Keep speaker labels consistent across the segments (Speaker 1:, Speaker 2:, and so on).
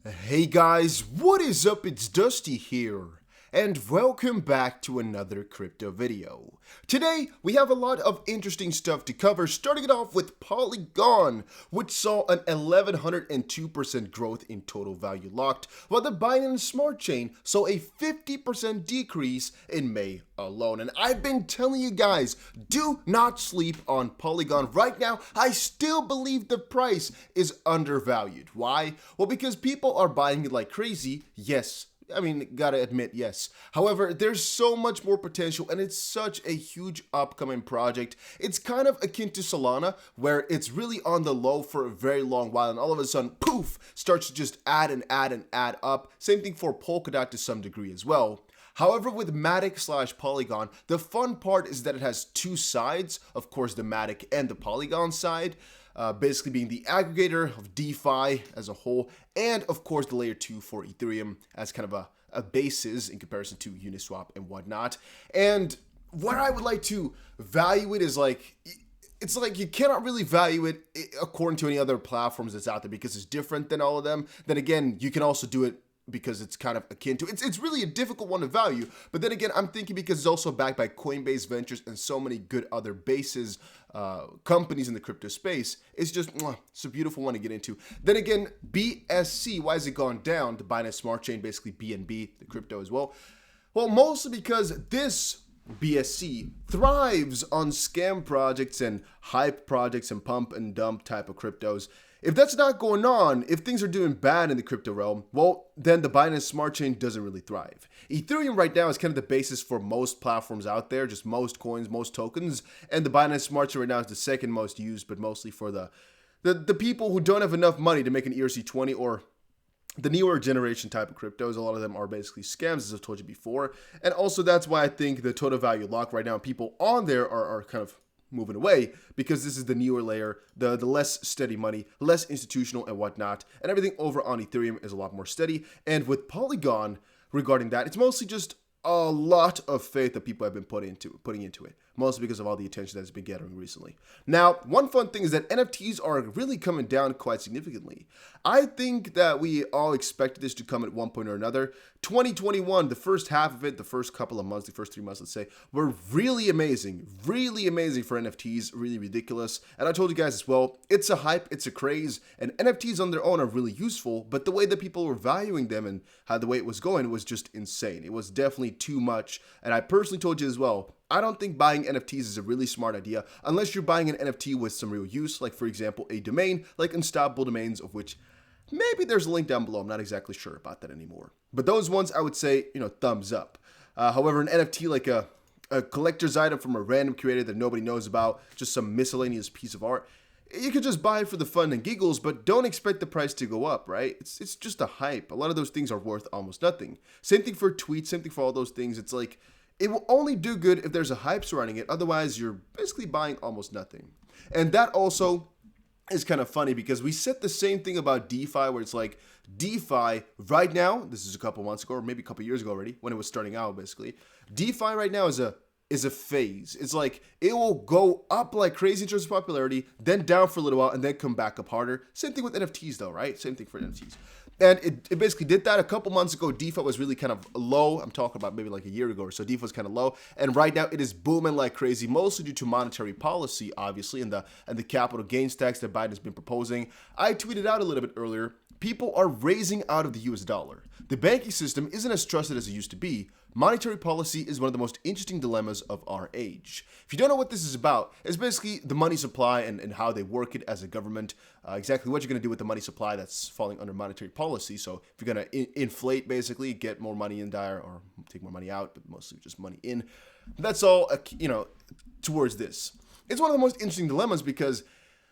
Speaker 1: Hey guys, what is up? It's Dusty here, and welcome back to another crypto video. Today, we have a lot of interesting stuff to cover, starting it off with Polygon, which saw an 1102% growth in total value locked, while the Binance Smart Chain saw a 50% decrease in May alone. And I've been telling you guys, do not sleep on Polygon. Right now, I still believe the price is undervalued. Why? Well, because people are buying it like crazy. Yes, I mean, gotta admit, yes. However, there's so much more potential, and it's such a huge upcoming project. It's kind of akin to Solana, where it's really on the low for a very long while, and all of a sudden, poof, starts to just add and add and add up. Same thing for Polkadot to some degree as well. However, with Matic/Polygon, the fun part is that it has two sides, of course, the Matic and the Polygon side. Basically being the aggregator of DeFi as a whole, and of course the layer 2 for Ethereum as kind of a basis in comparison to Uniswap and whatnot. And what I would like to value it is like, it's like you cannot really value it according to any other platforms that's out there because it's different than all of them. Then again, you can also do it because it's kind of akin to, it's really a difficult one to value. But then again, I'm thinking because it's also backed by Coinbase Ventures and so many good other bases, companies in the crypto space, it's just, it's a beautiful one to get into. Then again, BSC, why has it gone down? The Binance Smart Chain, basically BNB, the crypto as well. Well, mostly because this BSC thrives on scam projects and hype projects and pump and dump type of cryptos. If that's not going on, if things are doing bad in the crypto realm, well, then the Binance Smart Chain doesn't really thrive. Ethereum right now is kind of the basis for most platforms out there, just most coins, most tokens, and the Binance Smart Chain right now is the second most used, but mostly for the people who don't have enough money to make an ERC20 or the newer generation type of cryptos. A lot of them are basically scams, as I've told you before. And also that's why I think the total value lock right now, people on there are kind of moving away, because this is the newer layer, the less steady money, less institutional and whatnot, and everything over on Ethereum is a lot more steady. And with Polygon, regarding that, it's mostly just a lot of faith that people have been putting into it, mostly because of all the attention that's been gathering recently. Now, one fun thing is that NFTs are really coming down quite significantly. I think that we all expected this to come at one point or another. 2021, the first half of it, the first couple of months, the first 3 months, let's say, were really amazing for NFTs, really ridiculous. And I told you guys as well, it's a hype, it's a craze, and NFTs on their own are really useful, but the way that people were valuing them and how the way it was going was just insane. It was definitely too much. And I personally told you as well, I don't think buying NFTs is a really smart idea unless you're buying an NFT with some real use, like for example, a domain, like Unstoppable Domains, of which maybe there's a link down below. I'm not exactly sure about that anymore. But those ones, I would say, thumbs up. However, an NFT like a collector's item from a random creator that nobody knows about, just some miscellaneous piece of art, you could just buy it for the fun and giggles, but don't expect the price to go up, right? It's just a hype. A lot of those things are worth almost nothing. Same thing for tweets, same thing for all those things. It's like, it will only do good if there's a hype surrounding it. Otherwise, you're basically buying almost nothing. And that also is kind of funny because we said the same thing about DeFi, where it's like DeFi right now, this is a couple months ago or maybe a couple years ago already when it was starting out basically. DeFi right now is a phase. It's like it will go up like crazy in terms of popularity, then down for a little while, and then come back up harder. Same thing with NFTs though, right? Same thing for NFTs. And it basically did that a couple months ago. DeFi was really kind of low. I'm talking about maybe like a year ago or so. DeFi was kind of low. And right now it is booming like crazy, mostly due to monetary policy, obviously, and the capital gains tax that Biden has been proposing. I tweeted out a little bit earlier, people are raising out of the US dollar. The banking system isn't as trusted as it used to be. Monetary policy is one of the most interesting dilemmas of our age. If you don't know what this is about, it's basically the money supply and how they work it as a government, exactly what you're going to do with the money supply that's falling under monetary policy. So if you're going to inflate, basically, get more money in there or take more money out, but mostly just money in, that's all, towards this. It's one of the most interesting dilemmas because,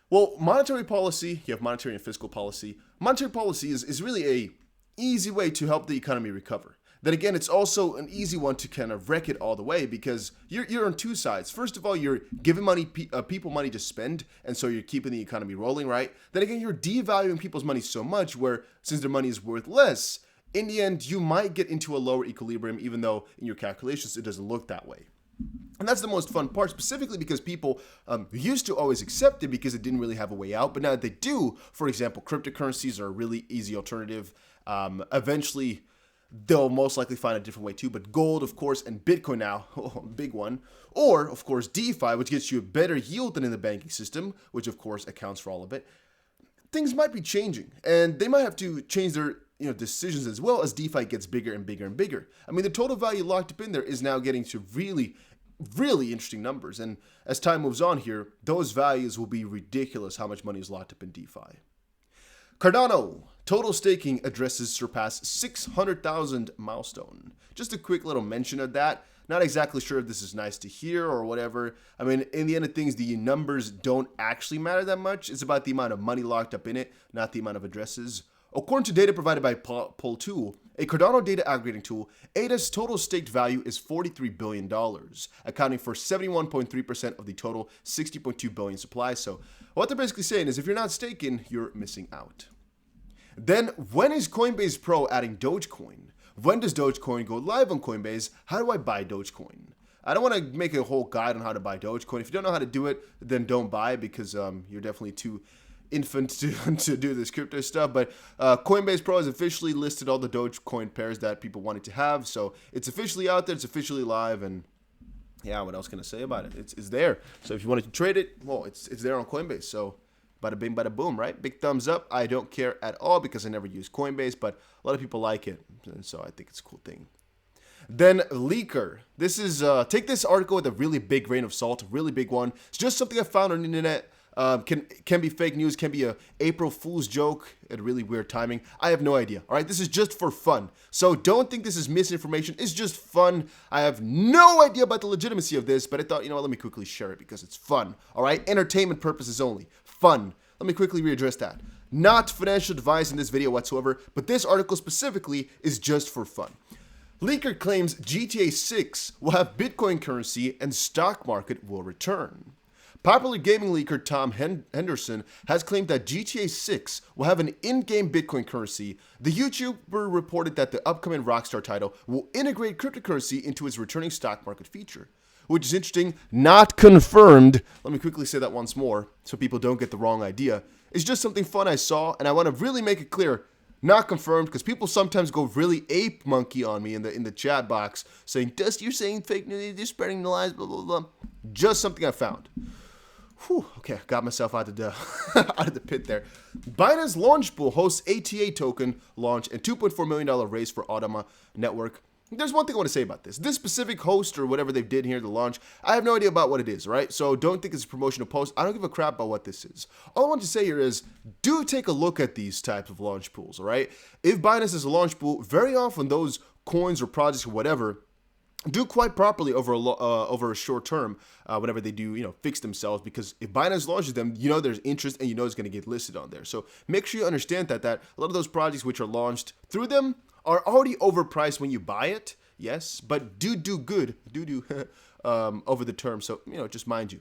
Speaker 1: well, monetary policy, you have monetary and fiscal policy. Monetary policy is really a easy way to help the economy recover. Then again, it's also an easy one to kind of wreck it all the way because you're on two sides. First of all, you're giving people money to spend, and so you're keeping the economy rolling, right? Then again, you're devaluing people's money so much where since their money is worth less, in the end, you might get into a lower equilibrium, even though in your calculations, it doesn't look that way. And that's the most fun part, specifically because people used to always accept it because it didn't really have a way out. But now that they do, for example, cryptocurrencies are a really easy alternative. Eventually, they'll most likely find a different way too. But gold, of course, and Bitcoin now, big one. Or, of course, DeFi, which gets you a better yield than in the banking system, which, of course, accounts for all of it. Things might be changing, and they might have to change their decisions as well as DeFi gets bigger and bigger and bigger. I mean, the total value locked up in there is now getting to really, really interesting numbers. And as time moves on here, those values will be ridiculous how much money is locked up in DeFi. Cardano, total staking addresses surpass 600,000 milestone. Just a quick little mention of that. Not exactly sure if this is nice to hear or whatever. I mean, in the end of things, the numbers don't actually matter that much. It's about the amount of money locked up in it, not the amount of addresses. According to data provided by Pool2, a Cardano data aggregating tool, ADA's total staked value is $43 billion, accounting for 71.3% of the total 60.2 billion supply. So what they're basically saying is if you're not staking, you're missing out. Then when is Coinbase Pro adding Dogecoin? When does Dogecoin go live on Coinbase? How do I buy Dogecoin? I don't want to make a whole guide on how to buy Dogecoin. If you don't know how to do it, then don't buy it because you're definitely too infant to do this crypto stuff. But Coinbase Pro has officially listed all the Dogecoin pairs that people wanted to have. So it's officially out there. It's officially live. And yeah, what else can I say about it? It's there. So if you wanted to trade it, well, it's there on Coinbase. So bada bing, bada boom, right? Big thumbs up. I don't care at all because I never use Coinbase, but a lot of people like it. And so I think it's a cool thing. Then Leaker. This is, take this article with a really big grain of salt, a really big one. It's just something I found on the internet. Can be fake news, can be a April Fool's joke at really weird timing. I have no idea. All right, this is just for fun. So don't think this is misinformation. It's just fun. I have no idea about the legitimacy of this, but I thought, you know what, let me quickly share it because it's fun. All right, entertainment purposes only. Fun. Let me quickly readdress that. Not financial advice in this video whatsoever, but this article specifically is just for fun. Leaker claims GTA 6 will have Bitcoin currency and stock market will return. Popular gaming leaker Tom Henderson has claimed that GTA 6 will have an in-game Bitcoin currency. The YouTuber reported that the upcoming Rockstar title will integrate cryptocurrency into its returning stock market feature, which is interesting, not confirmed. Let me quickly say that once more so people don't get the wrong idea. It's just something fun I saw, and I want to really make it clear, not confirmed, because people sometimes go really ape monkey on me in the chat box saying, Dusty, you're saying fake news, you're spreading the lies, blah, blah, blah. Just something I found. Whew, okay, got myself out of the out of the pit there. Binance Launchpool hosts ATA token launch and $2.4 million raise for Automa network. There's one thing I want to say about this. This specific host or whatever they did here to launch, I have no idea about what it is, right? So don't think it's a promotional post. I don't give a crap about what this is. All I want to say here is do take a look at these types of launch pools, all right? If Binance is a launch pool, very often those coins or projects or whatever do quite properly over a short term whenever they do, fix themselves, because if Binance launches them, there's interest and it's going to get listed on there. So make sure you understand that a lot of those projects which are launched through them are already overpriced when you buy it, yes, but do good over the term. So, just mind you.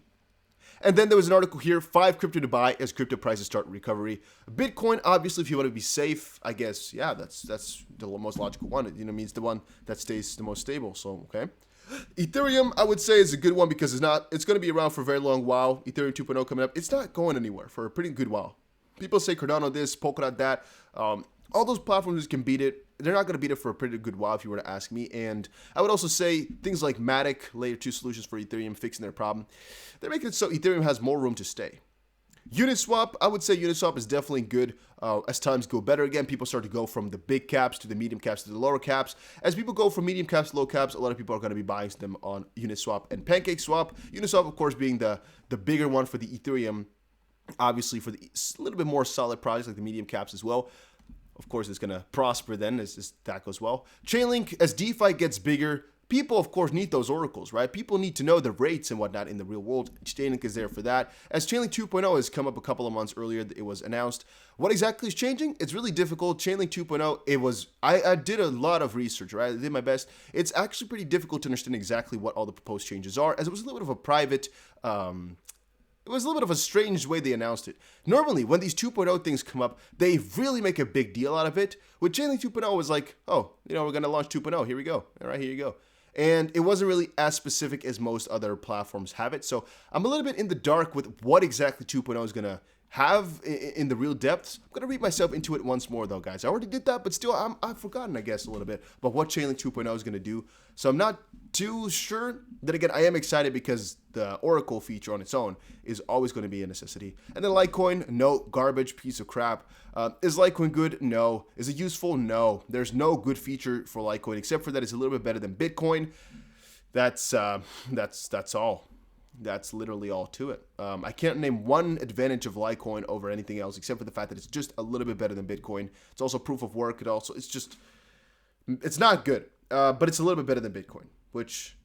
Speaker 1: And then there was an article here, 5 crypto to buy as crypto prices start recovery. Bitcoin, obviously, if you want to be safe, I guess, yeah, that's the most logical one. It, means the one that stays the most stable. So, okay. Ethereum, I would say, is a good one because it's going to be around for a very long while. Ethereum 2.0 coming up. It's not going anywhere for a pretty good while. People say Cardano this, Polkadot that. All those platforms can beat it. They're not going to beat it for a pretty good while if you were to ask me. And I would also say things like Matic, layer 2 solutions for Ethereum, fixing their problem. They're making it so Ethereum has more room to stay. Uniswap, I would say Uniswap is definitely good as times go better. Again, people start to go from the big caps to the medium caps to the lower caps. As people go from medium caps to low caps, a lot of people are going to be buying them on Uniswap and PancakeSwap. Uniswap, of course, being the bigger one for the Ethereum, obviously for the a little bit more solid projects like the medium caps as well. Of course, it's going to prosper then as that goes well. Chainlink, as DeFi gets bigger, people, of course, need those oracles, right? People need to know the rates and whatnot in the real world. Chainlink is there for that. As Chainlink 2.0 has come up a couple of months earlier, it was announced. What exactly is changing? It's really difficult. Chainlink 2.0, I did a lot of research, right? I did my best. It's actually pretty difficult to understand exactly what all the proposed changes are, as it was a little bit of a private... It was a little bit of a strange way they announced it. Normally, when these 2.0 things come up, they really make a big deal out of it. With Chainlink 2.0, was like, oh, we're going to launch 2.0. Here we go. All right, here you go. And it wasn't really as specific as most other platforms have it. So I'm a little bit in the dark with what exactly 2.0 is going to have in the real depths. I'm gonna read myself into it once more though, guys. I already did that, but still I've forgotten, I guess, a little bit about what Chainlink 2.0 is gonna do. So I'm not too sure. Then again, I am excited because the Oracle feature on its own is always going to be a necessity. And then Litecoin, no, garbage, piece of crap. Is Litecoin good? No. Is it useful? No. There's no good feature for Litecoin except for that it's a little bit better than Bitcoin. That's all. That's literally all to it. I can't name one advantage of Litecoin over anything else except for the fact that it's just a little bit better than Bitcoin. It's also proof of work. It's not good, but it's a little bit better than Bitcoin, which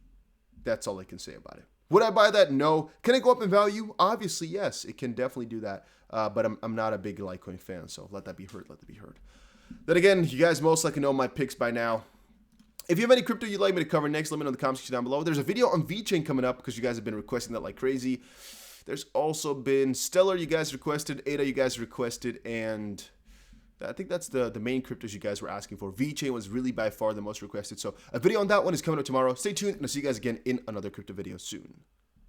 Speaker 1: that's all I can say about it. Would I buy that? No. Can it go up in value? Obviously, yes. It can definitely do that, but I'm not a big Litecoin fan, so let that be heard. Let that be heard. Then again, you guys most likely know my picks by now. If you have any crypto you'd like me to cover next, let me know in the comments section down below. There's a video on VeChain coming up because you guys have been requesting that like crazy. There's also been Stellar, you guys requested, ADA, you guys requested, and I think that's the main cryptos you guys were asking for. VeChain was really by far the most requested. So a video on that one is coming up tomorrow. Stay tuned, and I'll see you guys again in another crypto video soon.